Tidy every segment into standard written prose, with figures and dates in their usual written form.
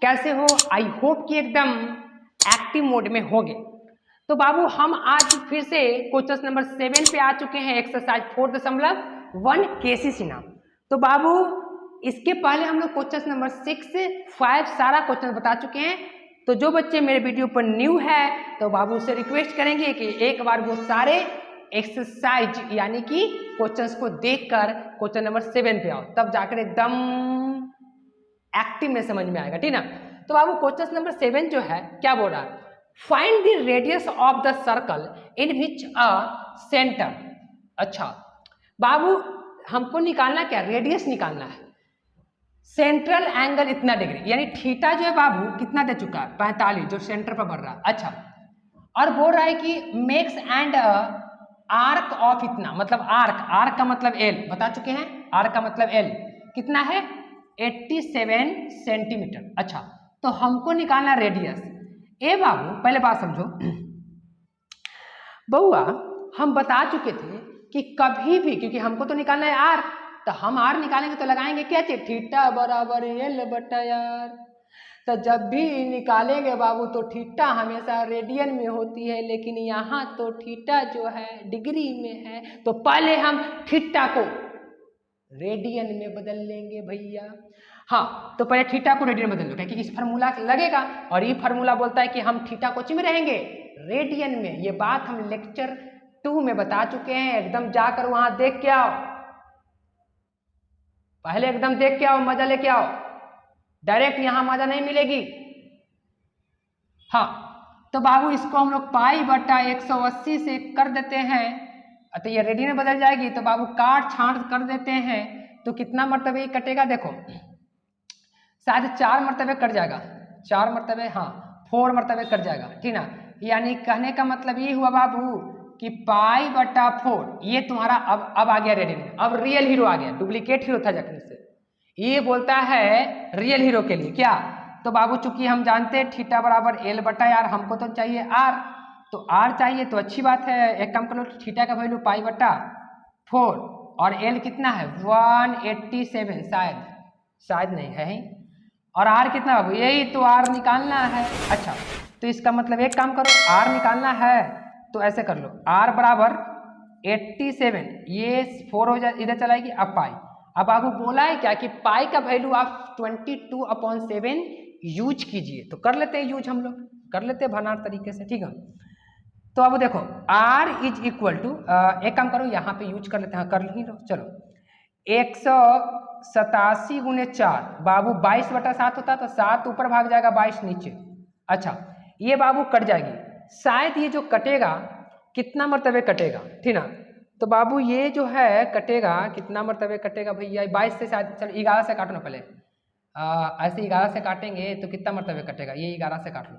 कैसे हो? I hope कि एकदम एक्टिव मोड में होगे। तो बाबू हम आज फिर से क्वेश्चन नंबर 7 पे आ चुके हैं, एक्सरसाइज 4.1 केसीसी नाम। तो बाबू इसके पहले हम लोग क्वेश्चन नंबर 6, 5 सारा क्वेश्चन बता चुके हैं। तो जो बच्चे मेरे वीडियो पर न्यू है तो बाबू से रिक्वेस्ट करेंगे कि एक बार वो सारे एक्सरसाइज यानी कि क्वेश्चंस को देखकर क्वेश्चन नंबर 7 पे आओ, तब जाकर एकदम एक्टिव में समझ में आएगा, ठीक ना। तो बाबू क्वेश्चन नंबर 7 जो है क्या बोल रहा है, find the radius of the circle in which a centre. अच्छा बाबू हमको निकालना क्या, रेडियस निकालना है। सेंट्रल एंगल इतना डिग्री यानी थीटा जो है बाबू कितना दे चुका है 45, जो सेंटर पर बढ़ रहा है। अच्छा और बोल रहा है कि मेक्स एंड आर्क ऑफ इतना, मतलब आर्क का मतलब एल बता चुके हैं, आर्क का मतलब एल कितना है 87 सेंटीमीटर। अच्छा तो हमको निकालना रेडियस। ए बाबू पहले बात समझो बउआ, हम बता चुके थे कि कभी भी, क्योंकि हमको तो निकालना है आर, तो हम आर निकालेंगे तो लगाएंगे क्या चीज, थीटा बराबर एल बटा आर। तो जब भी निकालेंगे बाबू तो थीटा हमेशा रेडियन में होती है, लेकिन यहाँ तो थीटा जो है डिग्री में है, तो पहले हम थीटा को रेडियन में बदल लेंगे भैया। हाँ तो पहले थीटा को रेडियन में बदल लो, क्योंकि इस फार्मूला लगेगा और ये फार्मूला बोलता है कि हम थीटा कोच में रहेंगे रेडियन में। ये बात हम लेक्चर 2 में बता चुके हैं, एकदम जाकर वहां देख के आओ, पहले एकदम देख के आओ, मजा लेके आओ, डायरेक्ट यहां मजा नहीं मिलेगी। हाँ तो बाबू इसको हम लोग पाई बटा 180 से कर देते हैं, तो ये रेडियन में बदल जाएगी। तो बाबू काट छांट कर देते हैं तो कितना मरतबे कटेगा, देखो शायद 4 मरतबे कट जाएगा, 4 मरतबे, हाँ 4 मरतबे कट जाएगा, ठीक ना। यानी कहने का मतलब ये हुआ बाबू कि पाई बटा 4, ये तुम्हारा अब आ गया रेडियन में, अब रियल हीरो आ गया, डुप्लीकेट हीरो था जखनी से, ये बोलता है रियल हीरो के लिए क्या। तो बाबू चूंकि हम जानते हैं थीटा बराबर एल बटा आर, हमको तो चाहिए आर, तो आर चाहिए तो अच्छी बात है, एक काम करो थीटा का वैल्यू पाई बटा 4 और एल कितना है 187, शायद नहीं है, और आर कितना बाबू, यही तो आर निकालना है। अच्छा तो इसका मतलब एक काम करो, आर निकालना है तो ऐसे कर लो, आर बराबर 87, ये 4 हो जाए इधर चलाएगी, अब पाई। अब बाबू बोला है क्या कि पाई का वैल्यू आप 22/7 यूज कीजिए, तो कर लेते हैं यूज, हम लोग कर लेते हैं भरनार तरीके से, ठीक है। तो अब देखो R इज इक्वल टू, एक काम करो यहाँ पे यूज कर लेते हैं, कर ही लो चलो, 187 गुने 4 बाबू 22/7 होता है, तो 7 ऊपर भाग जाएगा 22 नीचे। अच्छा ये बाबू कट जाएगी, शायद ये जो कटेगा कितना मरतबे कटेगा, ठीक ना। तो बाबू ये जो है कटेगा कितना मरतबे कटेगा भैया, 22 से शायद, चलो 11 से काटो ना पहले, ऐसे 11 से काटेंगे तो कितना मरतबे कटेगा, ये 11 से काट लो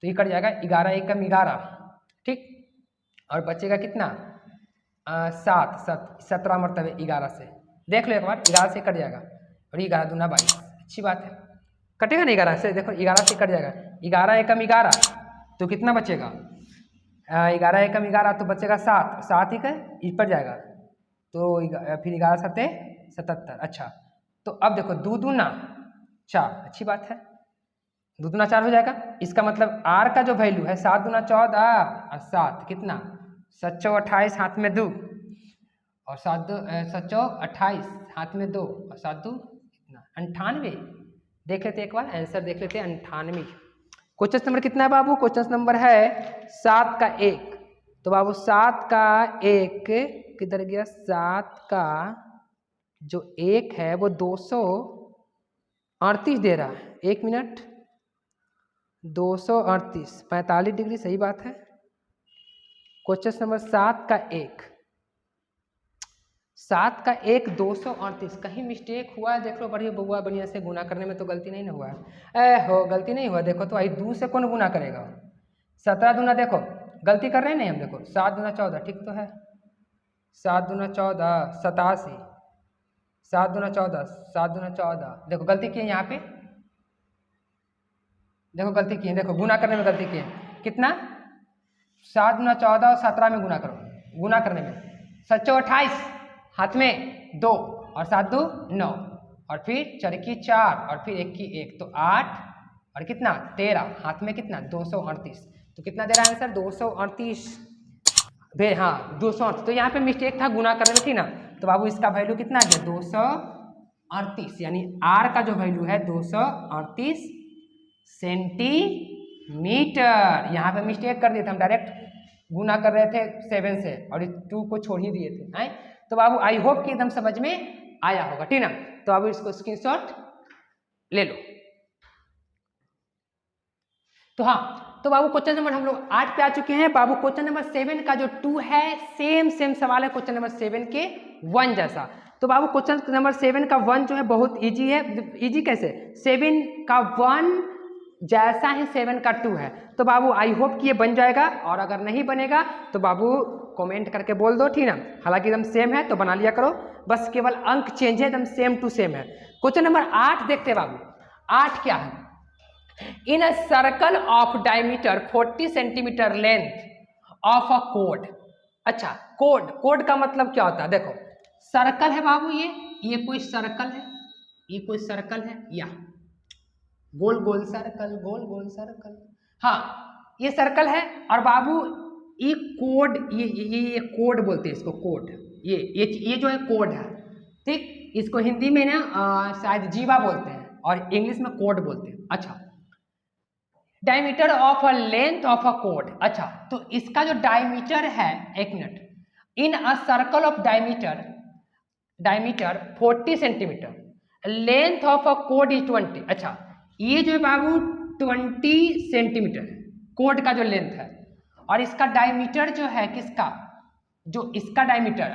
तो ये कट जाएगा 11 एकम 11, ठीक, और बचेगा कितना 17 मरतबे 11 से, देख लो एक बार 11 से कट जाएगा, और 11 दूना 22, अच्छी बात है, कटेगा ना 11 से, देखो 11 से कट जाएगा, 11 एकम 11 तो कितना बचेगा 11 एकम 11 तो बचेगा 7 ही का ऊपर जाएगा, तो फिर 11 7 77। अच्छा तो अब देखो 2 दूना 4, अच्छी बात है, 2 दूना 4 हो जाएगा, इसका मतलब R का जो वैल्यू है 7 दूना 14 और 7 कितना 7 चौ 28 हाथ में 2 और 7 चौ 28 हाथ में 2 और 7 2 कितना 98। देख लेते एक बार आंसर देख लेते हैं, 98। क्वेश्चन नंबर कितना है बाबू, क्वेश्चन नंबर है 7 का 1, तो बाबू 7 का 1 किधर गया, 7 का जो 1 है वो 238 दे रहा है, 1 मिनट 238 45 डिग्री, सही बात है। क्वेश्चन नंबर 7 का 1 238, कहीं मिस्टेक हुआ है देख लो, बढ़िया बउआ बढ़िया से गुना करने में तो गलती नहीं ना हुआ है, हो गलती नहीं हुआ, देखो तो आई 2 से कौन गुना करेगा, 17 दूना देखो गलती कर रहे हैं नहीं हम, देखो 7 दूना 14 ठीक तो है, 7 दूना 14 87, 7 दूना 14 7 दूना 14, देखो गलती किए यहाँ पे, देखो गलती किए, देखो गुना करने में गलती किए, कितना 7 दूना 14 और 17 में गुना करो, गुना करने में 7 चौ 28 हाथ में 2 और 7 2 9 और फिर 4 की 4 और फिर 1 की 1, तो 8 और कितना 13, हाथ में कितना 238, तो कितना दे रहा है आंसर 238। हाँ 238, तो यहाँ पे मिस्टेक था गुना करने में थी ना, तो बाबू इसका वैल्यू कितना आ गया 238, यानी आर का जो वैल्यू है 238 सेंटीमीटर। यहाँ पे मिस्टेक कर दिए थे, हम डायरेक्ट गुना कर रहे थे 7 से और 2 को छोड़ ही दिए थे। हैं तो बाबू आई होप कि एकदम समझ में आया होगा, ठीक ना। तो बाबू इसको स्क्रीनशॉट ले लो। तो हाँ, तो बाबू क्वेश्चन नंबर हम लोग 8 पे आ चुके हैं। बाबू क्वेश्चन नंबर 7 का जो 2 है सेम सवाल है क्वेश्चन नंबर 7 के 1 जैसा। तो बाबू क्वेश्चन नंबर 7 का 1 जो है बहुत इजी है। इजी कैसे, 7 का 1 जैसा ही 7 का 2 है। तो बाबू आई होप कि ये बन जाएगा, और अगर नहीं बनेगा तो बाबू कमेंट करके बोल दो, ठीक ना। हालांकि एकदम सेम है तो बना लिया करो, बस केवल अंक चेंज है, एकदम सेम टू सेम है। क्वेश्चन नंबर 8 देखते हैं बाबू। 8 क्या है, in a circle of diameter 40 centimetre length of a कोड। अच्छा, कोड का मतलब क्या होता है, देखो सर्कल है बाबू, ये कोई सर्कल है, ये कोई सर्कल है, या गोल गोल सर्कल, गोल गोल सर्कल, हाँ ये सर्कल है। और बाबू ये कोड, ये कोड बोलते हैं इसको, कोड, ये जो है कोड है, ठीक। इसको हिंदी में ना शायद जीवा बोलते हैं और इंग्लिश में कोड बोलते हैं। अच्छा, diameter of a length of a कोड। अच्छा, तो इसका जो डायमीटर है, एक minute, in a circle of diameter 40 centimetre, length of a code is 20। अच्छा, ये जो है बाबू 20 सेंटीमीटर है कोड का जो लेंथ है, और इसका डायमीटर जो है किसका, जो इसका डायमीटर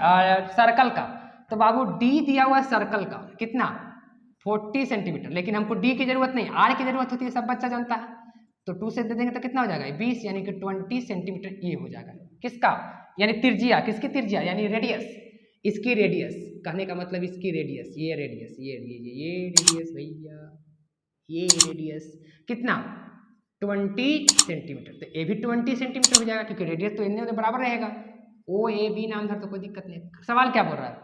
सर्कल का, तो बाबू डी दिया हुआ है सर्कल का, कितना 40 सेंटीमीटर। लेकिन हमको डी की जरूरत नहीं, आर की जरूरत होती है, सब बच्चा जानता है। तो 2 से दे देंगे तो कितना हो जाएगा 20, यानी कि 20 सेंटीमीटर ये हो जाएगा किसका, यानी त्रिज्या, किसकी त्रिज्या यानी रेडियस, इसकी रेडियस, कहने का मतलब इसकी रेडियस, ये रेडियस, ये रेडियस भैया, ये रेडियस कितना 20 सेंटीमीटर। तो ये भी 20 सेंटीमीटर हो जाएगा, क्योंकि रेडियस तो इतने बराबर रहेगा। ओ ए बी नाम था तो कोई दिक्कत नहीं। सवाल क्या बोल रहा है,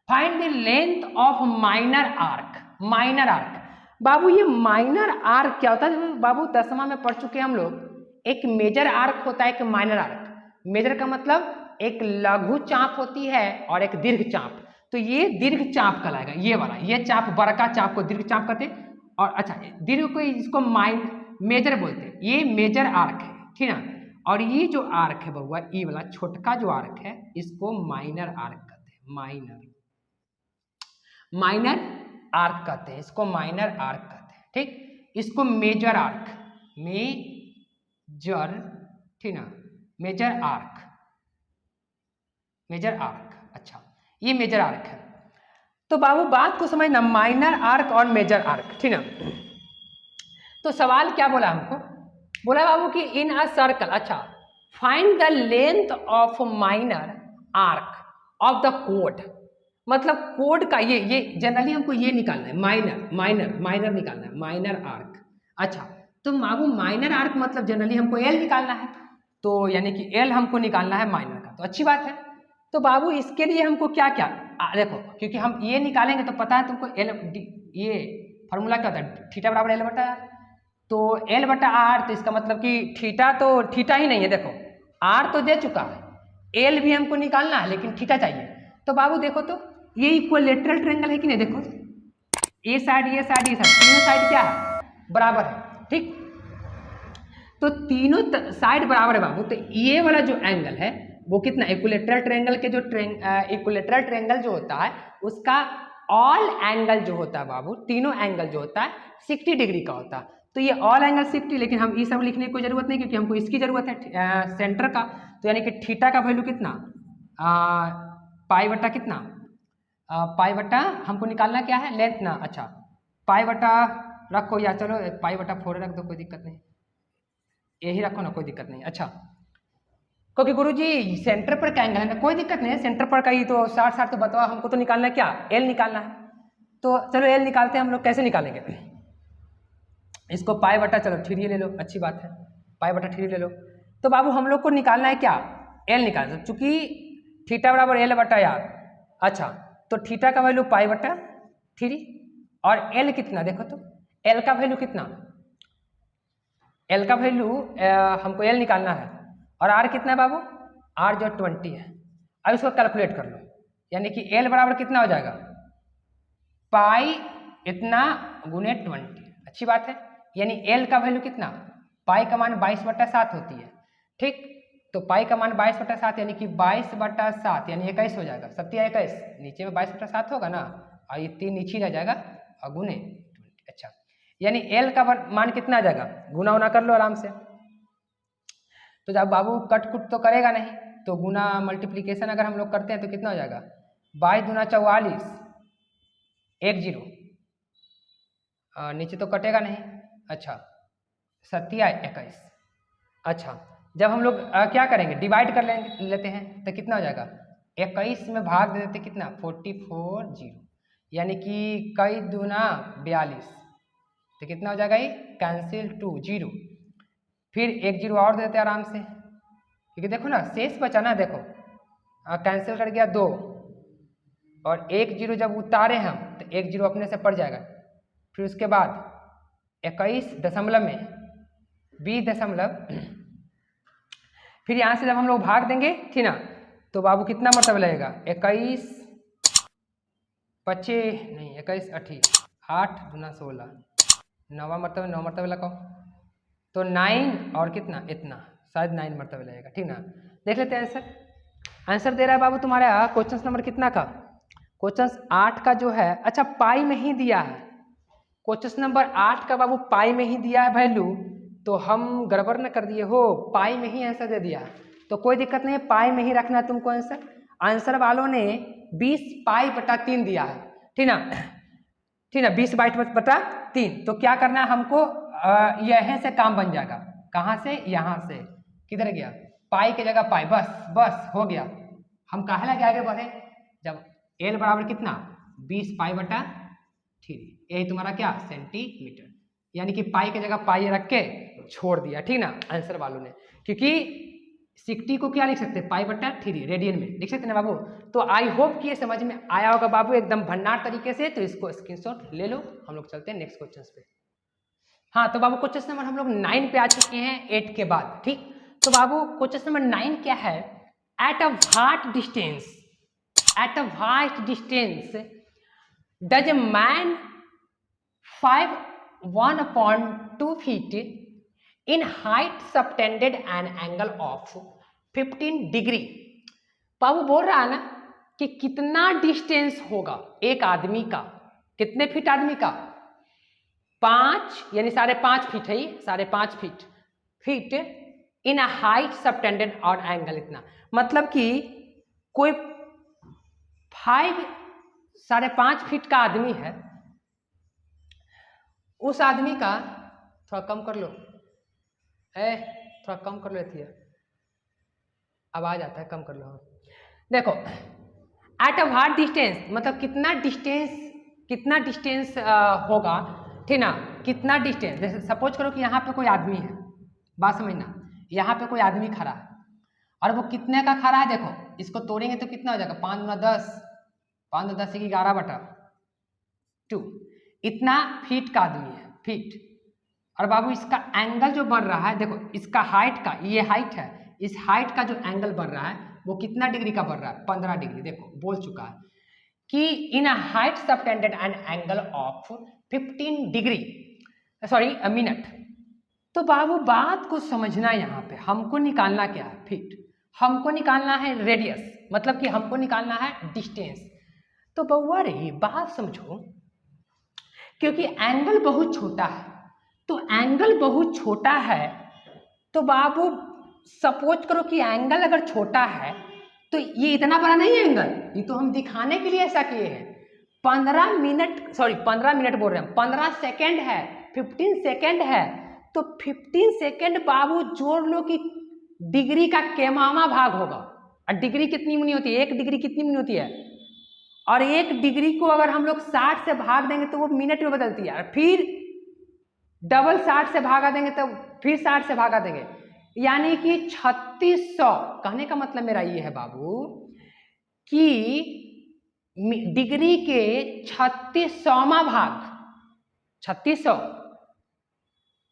find the length of minor arc. Minor arc बाबू, ये माइनर आर्क क्या होता है बाबू, 10वां में पढ़ चुके हैं हम लोग। एक मेजर आर्क होता है, एक माइनर आर्क। मेजर का मतलब एक लघु चाप होती है और एक दीर्घ चाप। तो ये दीर्घ चाप कहलाएगा, ये वाला, ये चाप बड़का चाप को दीर्घ चाप कहते हैं। और अच्छा, दीर्घ को इसको मेजर बोलते हैं, ये मेजर आर्क है, ठीक ना। और ये जो आर्क है बउआ, ये वाला छोटका जो आर्क है, इसको माइनर आर्क कहते हैं, माइनर आर्क कहते हैं, इसको माइनर आर्क कहते हैं, ठीक। इसको मेजर आर्क, मेजर, ठीक ना, मेजर आर्क, मेजर आर्क। अच्छा, ये मेजर आर्क है। तो बाबू बात को समझना, माइनर आर्क और मेजर आर्क, ठीक ना। तो सवाल क्या बोला हमको, बोला बाबू कि इन अ सर्कल, अच्छा, find the length of minor arc of the code. मतलब कोड का ये जनरली हमको ये निकालना है, माइनर निकालना है, माइनर आर्क। अच्छा, तो बाबू माइनर आर्क मतलब जनरली हमको एल निकालना है, तो यानी कि एल हमको निकालना है माइनर का, तो अच्छी बात है। तो बाबू इसके लिए हमको क्या क्या देखो, क्योंकि हम ये निकालेंगे तो पता है तुमको एल, ये फॉर्मूला क्या होता है, थीटा बराबर एल बटा आर। तो एल बटा आर, तो इसका मतलब कि थीटा तो थीटा ही नहीं है, देखो आर तो दे चुका है, एल भी हमको निकालना है, लेकिन थीटा चाहिए। तो बाबू देखो तो ये इक्विलेटरल ट्रायंगल है कि नहीं, देखो ये साइड ये साइड ये साइड, तीनों साइड क्या है, बराबर है, ठीक। तो तीनों साइड बराबर है बाबू, तो ये वाला जो एंगल है वो कितना, इक्विलेटरल ट्रायंगल के जो इक्विलेटरल ट्रायंगल जो होता है उसका ऑल एंगल जो होता है बाबू, तीनों एंगल जो होता है 60 डिग्री का होता है। तो ये ऑल एंगल 60, लेकिन हम ये सब लिखने की कोई जरूरत नहीं, क्योंकि हमको इसकी जरूरत है सेंटर का। तो यानी कि थीटा का वैल्यू कितना, पाई बटा कितना, पाई बटा हमको निकालना क्या है, लेंथ ना। अच्छा, पाई बटा रखो, या चलो पाई बटा 4 रख दो, कोई दिक्कत नहीं, यही रखो ना, कोई दिक्कत नहीं। अच्छा, क्योंकि गुरुजी सेंटर पर का एंगल है ना, कोई दिक्कत नहीं है, सेंटर पर का ही तो 60 तो बताओ, हमको तो निकालना है क्या, एल निकालना है। तो चलो एल निकालते हैं हम लोग, कैसे निकालेंगे इसको, पाई बटा, चलो 3 ले लो, अच्छी बात है, पाई बटा 3 ले लो। तो बाबू हम लोग को निकालना है क्या, एल निकालना, चूंकि थीटा बराबर एल बटा आर। अच्छा, तो थीटा का वैल्यू पाई बटा 3 और एल कितना, देखो तो एल का वैल्यू कितना एल का वैल्यू हमको एल निकालना है, और आर कितना है बाबू, आर जो 20 है। अब इसको कैलकुलेट कर लो, यानी कि एल बराबर कितना हो जाएगा, पाई इतना गुने 20। अच्छी बात है, यानी एल का वैल्यू कितना, पाई का मान 22/7 होती है। ठीक, तो पाई का मान 22/7 यानी कि 22/7 यानी 21 हो जाएगा। 7×21 नीचे में 22/7 होगा ना, और ये 3 नीचे रह जाएगा और गुने 20। अच्छा, यानी एल का मान कितना आ जाएगा, गुना उना कर लो आराम से। तो जब बाबू कट कुट तो करेगा नहीं, तो गुना मल्टीप्लीकेशन अगर हम लोग करते हैं तो कितना हो जाएगा, 22 दूना 44, 10 नीचे तो कटेगा नहीं। अच्छा, 7×21। अच्छा, जब हम लोग क्या करेंगे, डिवाइड कर लेते हैं तो कितना हो जाएगा, 21 में भाग दे देते कितना, 44 0, यानी कि कई दूना 42, तो कितना हो जाएगा, ये कैंसिल 2 0, फिर 1 0 और देते आराम से, क्योंकि देखो ना शेष बचा ना, देखो कैंसिल कर गया 2, और 1 0 जब उतारे हम तो 1 0 अपने से पड़ जाएगा। फिर उसके बाद 21 दशमलव में 20 दशमलव, फिर यहाँ से जब हम लोग भाग देंगे ठीक ना, तो बाबू कितना मरतबा लगेगा, 21 25 नहीं 21 28 8 दूना 16, 9वां मरतबा 9 मरतबा लगाओ, तो 9 और कितना इतना, शायद 9 मरतबा लगेगा। ठीक ना, देख लेते हैं आंसर। आंसर दे रहा है बाबू तुम्हारा क्वेश्चन नंबर कितना का, क्वेश्चन 8 का जो है। अच्छा, पाई में ही दिया है क्वेश्चन नंबर 8 का बाबू, पाई में ही दिया है वैल्यू, तो हम गड़बड़ न कर दिए हो, पाई में ही आंसर दे दिया, तो कोई दिक्कत नहीं है, पाई में ही रखना है तुमको आंसर। आंसर वालों ने 20 पाई/3 दिया है, ठीक ना, ठीक ना, 20 पाई/3। तो क्या करना है हमको, यहीं से काम बन जाएगा, कहाँ से, यहाँ से, किधर गया, पाई की जगह पाई, बस बस हो गया। हम कहाँ लगे आगे बढ़े, जब एल बराबर कितना 20 पाई/3, यही तुम्हारा क्या सेंटीमीटर, यानी कि पाई की जगह पाई रख के छोड़ दिया। ठीक ना, आंसर वालों ने, क्योंकि 60 को क्या लिख सकते हैं, पाई/3 रेडियन में लिख सकते हैं ना बाबू। तो आई होप कि ये समझ में आया होगा बाबू एकदम भंडार तरीके से, तो इसको स्क्रीनशॉट ले लो। हम लोग चलते हैं नेक्स्ट क्वेश्चन पे। हाँ, तो बाबू क्वेश्चन नंबर हम लोग 9 पे आ चुके हैं 8 के बाद। ठीक, तो बाबू क्वेश्चन नंबर 9 क्या है, at a vast distance does a man 1/2 feet in height subtended an angle of 15 degree. बाबू बोल रहा है ना कि कितना डिस्टेंस होगा एक आदमी का, कितने फीट आदमी का, 5 यानी 5.5 फीट है, 5.5 feet in a height subtended और एंगल इतना, मतलब कि कोई 5.5 फीट का आदमी है, उस आदमी का, थोड़ा कम कर लो, थोड़ा कम कर लो, थी आवाज आता है, कम कर लो। देखो, एट अ वाट डिस्टेंस मतलब कितना डिस्टेंस होगा, ठीक ना, कितना डिस्टेंस, जैसे सपोज करो कि यहाँ पे कोई आदमी है, बात समझना, यहाँ पे कोई आदमी खड़ा है और वो कितने का खड़ा है, देखो इसको तोड़ेंगे तो कितना हो जाएगा, 5 × 10, 5 × 10 = 11/2, इतना फीट का आदमी है, फीट। और बाबू इसका एंगल जो बढ़ रहा है, देखो इसका हाइट का, ये हाइट है, इस हाइट का जो एंगल बढ़ रहा है वो कितना डिग्री का बढ़ रहा है, 15 डिग्री। देखो बोल चुका है कि in a height subtended an angle of 15 degree, sorry minute. तो बाबू बात को समझना, यहाँ पे हमको निकालना क्या है, फीट, हमको निकालना है रेडियस, मतलब कि हमको निकालना है डिस्टेंस। तो बउआ रे बात समझो, क्योंकि एंगल बहुत छोटा है, तो एंगल बहुत छोटा है, तो बाबू सपोज करो कि एंगल अगर छोटा है तो ये इतना बड़ा नहीं है एंगल, ये तो हम दिखाने के लिए ऐसा किए हैं। 15 मिनट बोल रहे हैं, 15 सेकेंड है, 15 सेकेंड है, तो 15 सेकेंड बाबू जोड़ लो कि डिग्री का केमामा भाग होगा। और डिग्री कितनी मुनी होती है, 1 डिग्री कितनी मुनी होती है, और 1 डिग्री को अगर हम लोग 60 से भाग देंगे तो वो मिनट में बदलती है, फिर डबल 60 से भागा देंगे तो फिर 60 से भागा देंगे, यानी कि 3600। कहने का मतलब मेरा ये है बाबू कि डिग्री के 3600वां भाग, 3600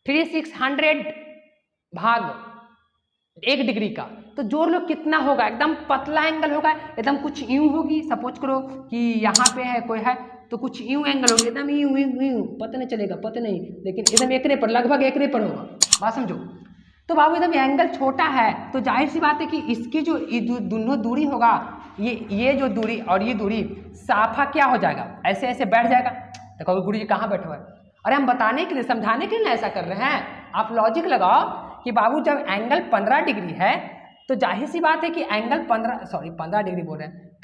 3600 भाग 1 डिग्री का, तो जोड़ लो कितना होगा। एकदम पतला एंगल होगा, एकदम कुछ यूं होगी। सपोज करो कि यहाँ पे है कोई है तो कुछ यूं एंगल होगी, एकदम यूं यूं यूं, पता नहीं चलेगा, पता नहीं, लेकिन एकदम एकरे पर, लगभग एकरे पर होगा। बात समझो। तो बाबू एकदम एंगल छोटा है तो जाहिर सी बात है कि इसकी जो दोनों दूरी होगा, ये जो दूरी और ये दूरी साफा क्या हो जाएगा, ऐसे ऐसे बैठ जाएगा। तो कहोगे गुरु जी कहाँ बैठे हुए? अरे हम बताने के लिए, समझाने के लिए ऐसा कर रहे हैं। आप लॉजिक लगाओ कि बाबू जब एंगल 15 डिग्री है तो जाहिर सी बात है कि एंगल 15 डिग्री बोल रहे हैं,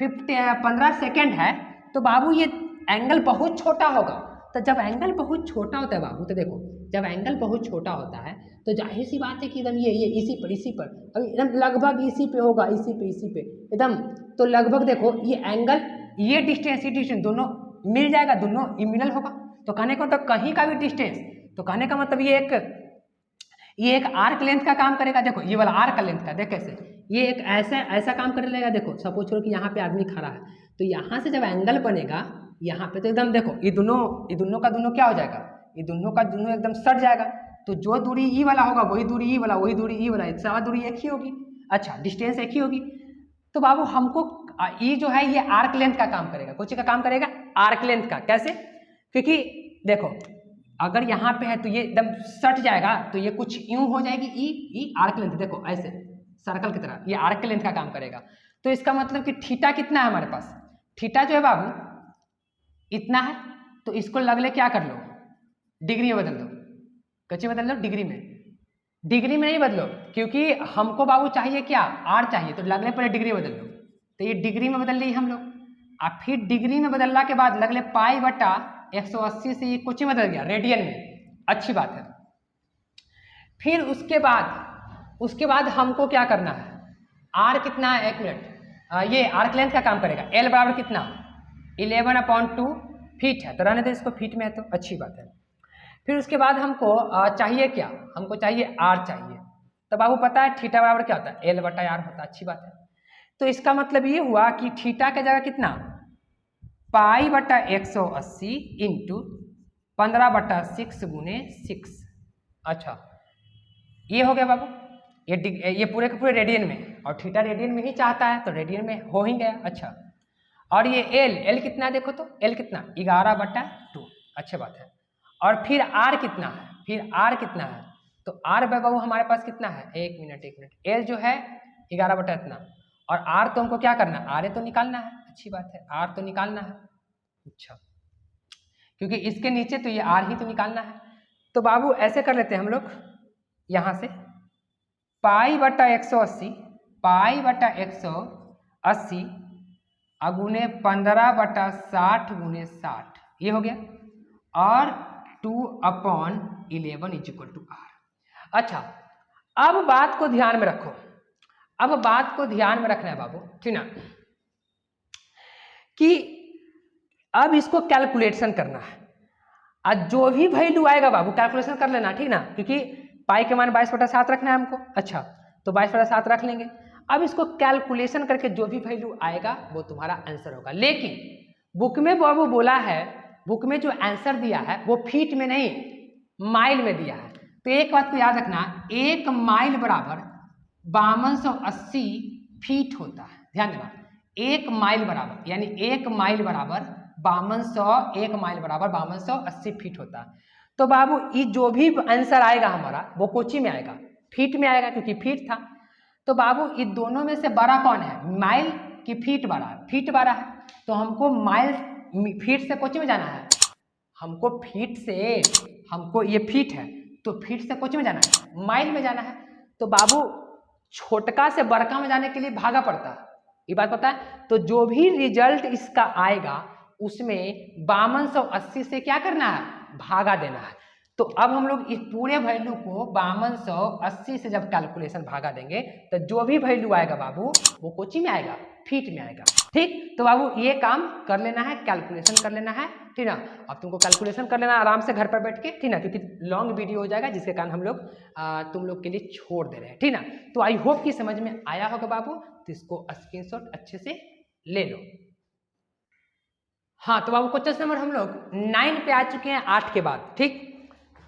15 सेकेंड है, तो बाबू ये एंगल बहुत छोटा होगा। तो जब एंगल बहुत छोटा होता है बाबू, तो देखो जब एंगल बहुत छोटा होता है तो जाहिर सी बात है कि एकदम ये इसी पर अभी एकदम लगभग इसी पे होगा, इसी पे एकदम। तो लगभग देखो ये एंगल, ये डिस्टेंस दोनों मिल जाएगा, दोनों इमिनल होगा। तो कहने का मतलब कहीं का भी डिस्टेंस, तो कहने का मतलब ये एक आर्क लेंथ का काम करेगा। देखो ये वाला आर्क लेंथ का, देख कैसे ये एक ऐसा काम कर लेगा। देखो सपोज करो कि यहाँ पे आदमी खड़ा है, तो यहाँ से जब एंगल बनेगा यहाँ पे, तो एकदम देखो ये दोनों का दोनों क्या हो जाएगा, ये दोनों का दोनों एकदम सट जाएगा। तो जो दूरी ई वाला होगा वही दूरी ई वाला, वही दूरी ई वाला, सारा दूरी एक ही होगी। अच्छा, डिस्टेंस एक ही होगी। तो बाबू हमको ई जो है ये आर्क लेंथ का काम करेगा। कुछ का काम करेगा आर्क लेंथ का। कैसे? क्योंकि देखो अगर यहाँ पे है तो ये एकदम सट जाएगा, तो ये कुछ यूं हो जाएगी, ई आर्क लेंथ, देखो ऐसे सर्कल की तरह, ये आर्क लेंथ का काम करेगा। तो इसका मतलब कि थीटा कितना है हमारे पास, थीटा जो है बाबू इतना है। तो इसको लगले क्या कर लो, डिग्री में बदल दो। कैसे बदल लो? डिग्री में। डिग्री में नहीं बदलो, क्योंकि हमको बाबू चाहिए क्या, आर चाहिए, तो लगले पहले डिग्री में बदल लो। तो ये डिग्री में बदल ली हम लोग, और फिर डिग्री में बदलने के बाद लगले पाई बटा 180 से ये कुछ बदल गया रेडियन में। अच्छी बात है। फिर उसके बाद हमको क्या करना है, आर कितना है, 1 मिनट, ये आर्क लेंथ का काम करेगा। एल बराबर कितना, 11/2 फीट है, तो रहने दो इसको, फीट में है तो अच्छी बात है। फिर उसके बाद हमको चाहिए क्या, हमको चाहिए आर चाहिए। तो बाबू पता है थीटा बराबर क्या होता है, एल बटा आर होता है। अच्छी बात है। तो इसका मतलब ये हुआ कि थीटा के जगह कितना, पाई बटा 180 इंटू 15/6 गुने 6। अच्छा ये हो गया बाबू, ये पूरे के पूरे रेडियन में, और थीटा रेडियन में ही चाहता है तो रेडियन में हो ही गया। अच्छा, और ये एल कितना है, देखो तो एल कितना, 11/2। अच्छी बात है। और फिर आर कितना है, तो आर बाबू हमारे पास कितना है, एक मिनट, एल जो है 11 इतना, और आर तो हमको क्या करना है, आर तो निकालना है। अच्छी बात है, आर तो निकालना है। अच्छा, क्योंकि इसके नीचे तो ये आर ही तो निकालना है। तो बाबू ऐसे कर लेते हैं हम लोग, यहाँ से पाई बटा 180 अगुने 15/60 गुने 60, ये हो गया, और 2/11 = R। अच्छा, अब बात को ध्यान में रखो, रखना है बाबू, ठीक ना, कि अब इसको कैलकुलेशन करना है, और जो भी वैल्यू आएगा बाबू कैलकुलेशन कर लेना, ठीक ना, क्योंकि पाई के मान 22/7 रखना है हमको। अच्छा, तो 22/7 रख लेंगे। अब इसको कैलकुलेशन करके जो भी वैल्यू आएगा वो तुम्हारा आंसर होगा। लेकिन बुक में बाबू बोला है, बुक में जो आंसर दिया है वो फीट में नहीं माइल में दिया है। तो एक बात को याद रखना, 1 माइल बराबर 5280 फीट होता है। ध्यान देना, 1 माइल बराबर, यानी 1 माइल बराबर 5280 फीट होता है। तो बाबू ये जो भी आंसर आएगा हमारा वो कोची में आएगा, फीट में आएगा, क्योंकि फीट था। तो बाबू ये दोनों में से बड़ा कौन है, माइल की फीट बड़ा है? फीट बड़ा है। तो हमको फीट से कोची में जाना है, हमको फीट से, हमको ये फीट है तो फीट से कोची में जाना है, माइल में जाना है। तो बाबू छोटका से बड़का में जाने के लिए भागा पड़ता है, ये बात पता है। तो जो भी रिजल्ट इसका आएगा उसमें 5280 से क्या करना है, भागा देना है। तो अब हम लोग इस पूरे वैल्यू को 5280 से जब कैलकुलेशन भागा देंगे तो जो भी वैल्यू आएगा बाबू वो कोची में आएगा, फीट में आएगा। ठीक, तो बाबू ये काम कर लेना है, कैलकुलेशन कर लेना है, ठीक ना। अब तुमको कैलकुलेशन कर लेना आराम से घर पर बैठ के, ठीक ना, क्योंकि लॉन्ग वीडियो हो जाएगा जिसके कारण हम लोग तुम लोग के लिए छोड़ दे रहे हैं, ठीक ना। तो आई होप कि समझ में आया होगा बाबू, तो इसको स्क्रीनशॉट अच्छे से ले लो। हाँ, तो बाबू क्वेश्चन नंबर हम लोग 9 पे आ चुके हैं, 8 के बाद। ठीक,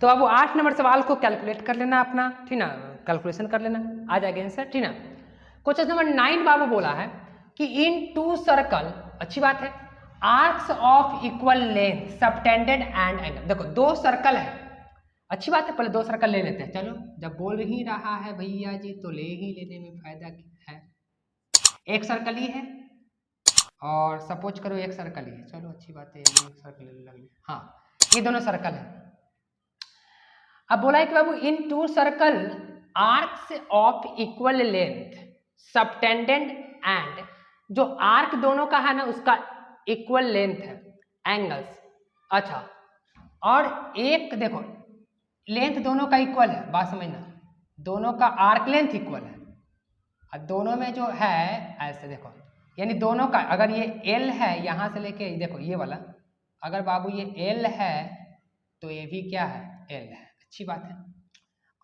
तो अब वो 8 नंबर सवाल को कैलकुलेट कर लेना अपना, ठीक ना, कैलकुलेशन कर लेना, आ जाएगा आंसर, ठीक ना। क्वेश्चन नंबर 9 बाबू बोला है कि इन 2 सर्कल, अच्छी बात है, arcs of equal length subtended and angle. देखो 2 सर्कल है, अच्छी बात है, पहले 2 सर्कल ले लेते हैं। चलो जब बोल ही रहा है भैया जी तो ले ही लेने में फायदा है। एक सर्कल ही है और सपोज करो एक सर्कल ही है, चलो अच्छी बात है, एक सर्कल लग, हाँ ये दोनों सर्कल है। अब बोला है कि बाबू इन 2 circle arcs of equal length subtended and, जो आर्क दोनों का है ना उसका इक्वल लेंथ है, एंगल्स, अच्छा, और एक देखो लेंथ दोनों का इक्वल है, बात समझना, दोनों का आर्क लेंथ इक्वल है, और दोनों में जो है ऐसे देखो, यानी दोनों का अगर ये L है यहाँ से लेके देखो ये वाला, अगर बाबू ये L है तो ये भी क्या है, L है, अच्छी बात है।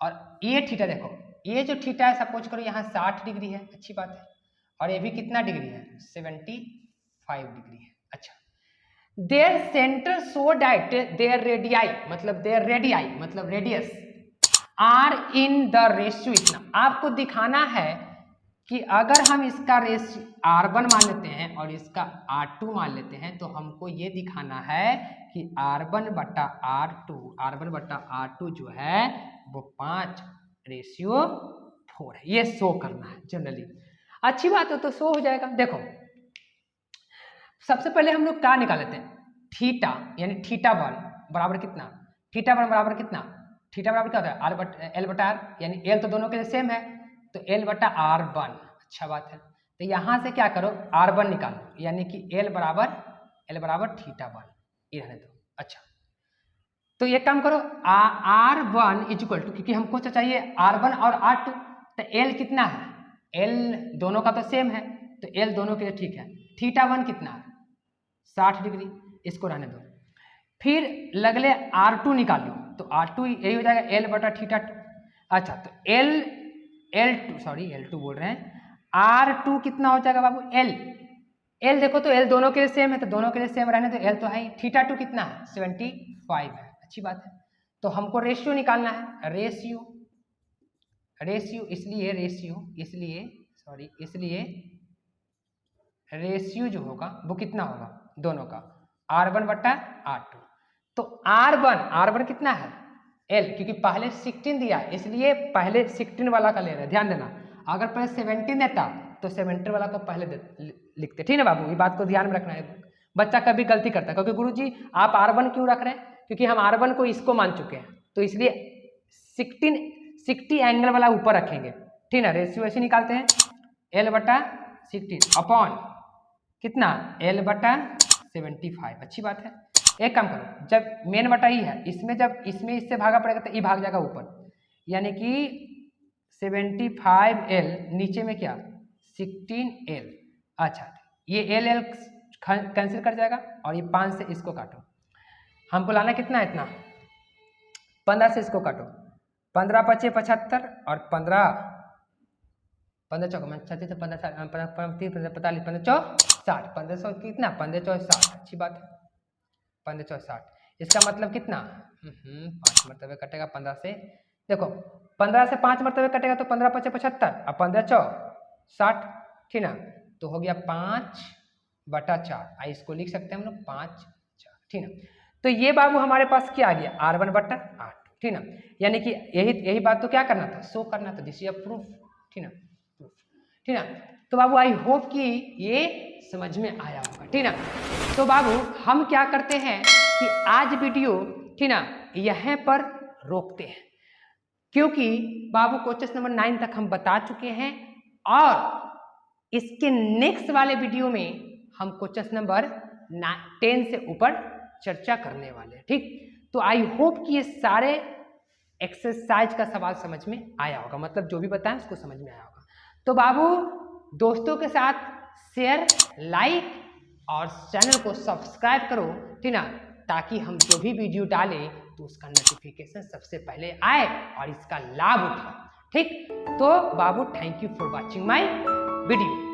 और ये थीटा देखो, ये जो थीटा है सपोज करो यहाँ 60 डिग्री है, अच्छी बात है, और ये भी कितना डिग्री है, 75 डिग्री है, अच्छा। Their centre so that their radii, मतलब देयर रेडियाई मतलब radius are in the ratio, इतना आपको दिखाना है कि अगर हम इसका रेशियो R1 मान लेते हैं और इसका R2 मान लेते हैं तो हमको ये दिखाना है कि R1 बटा R2 जो है वो 5:4 है, ये शो करना है जनरली। अच्छी बात है, तो शो हो जाएगा। देखो सबसे पहले हम लोग क्या निकाल लेते हैं, थीटा, यानी θ1 बराबर कितना, θ1 बराबर कितना, थीटा बराबर क्या होता है, L बटा R, यानी L तो दोनों के लिए सेम है, तो L बटा R1, अच्छा बात है। तो यहाँ से क्या करो R1 निकालो, यानी कि L बराबर θ1, ये रहने दो, अच्छा। तो ये काम करो R1 इक्वल टू, क्योंकि हमको तो चाहिए R1 और R2, तो L कितना है, L दोनों का तो सेम है, तो L दोनों के लिए ठीक है। θ1 कितना है, 60 डिग्री, इसको रहने दो। फिर लगले R2 निकालो, तो R2 यही हो जाएगा L बटा θ2, अच्छा। तो L2 बोल रहे हैं, R2 कितना हो जाएगा बाबू, L देखो तो L दोनों के लिए सेम है, तो दोनों के लिए सेम रहने तो L तो है ही। θ2 कितना है, 75 है, अच्छी बात है। तो हमको रेशियो निकालना है, रेशियो इसलिए रेशियो जो होगा वो कितना होगा, दोनों का R1 बटा R2। तो R1 कितना है, L, क्योंकि पहले 16 दिया इसलिए पहले 16 वाला का ले रहे हैं, ध्यान देना। अगर पहले 17 देता तो 17 वाला को पहले लिखते, ठीक है बाबू, ये बात को ध्यान में रखना है। बच्चा कभी गलती करता है, क्योंकि गुरुजी आप R1 क्यों रख रहे हैं, क्योंकि हम R1 को इसको मान चुके हैं, तो इसलिए 60 एंगल वाला ऊपर रखेंगे, ठीक है। रेशियो ऐसे निकालते हैं, L बटा 16 अपॉन कितना, L बटा 75, अच्छी बात है। एक काम करो, जब मेन बटा ई है, इसमें इससे भागा पड़ेगा तो ई भाग जाएगा ऊपर, यानी कि 75L, नीचे में क्या 16L, अच्छा। ये L कैंसिल कर जाएगा और ये 5 से इसको काटो, हमको लाना कितना है, इतना 15 से इसको काटो, 15 × 5 = 75 और 15 चौका 36 से 15 45 15 चौ 60, 1500 कितना 15 चौ 60, अच्छी बात है, 15 चौ 60। इसका मतलब कितना 5 मरतबे कटेगा 15 से, देखो 15 से 5 मरतबे कटेगा तो 15 × 5 = 75 और 15 चौ 60, ठीक ना। तो हो गया 5/4, इसको लिख सकते हैं हम लोग 5/4, ठीक ना। तो ये बाबू हमारे पास क्या आ गया, R1 बटा R2, ठीक ना। यानी कि यही बात तो क्या करना था, शो करना था, दिस इज अ प्रूफ, ठीक ना, ठीक ना। तो बाबू आई होप कि ये समझ में आया होगा, ठीक ना। तो बाबू हम क्या करते हैं कि आज वीडियो, ठीक ना, यहाँ पर रोकते हैं, क्योंकि बाबू क्वेश्चन नंबर 9 तक हम बता चुके हैं और इसके नेक्स्ट वाले वीडियो में हम क्वेश्चन नंबर 10 से ऊपर चर्चा करने वाले हैं, ठीक। तो आई होप कि ये सारे एक्सरसाइज का सवाल समझ में आया होगा, मतलब जो भी बताएं उसको समझ में आया होगा। तो बाबू दोस्तों के साथ शेयर, लाइक और चैनल को सब्सक्राइब करो, ठीक ना, ताकि हम जो भी वीडियो डालें तो उसका नोटिफिकेशन सबसे पहले आए और इसका लाभ उठाओ, ठीक। तो बाबू thank you for watching my video.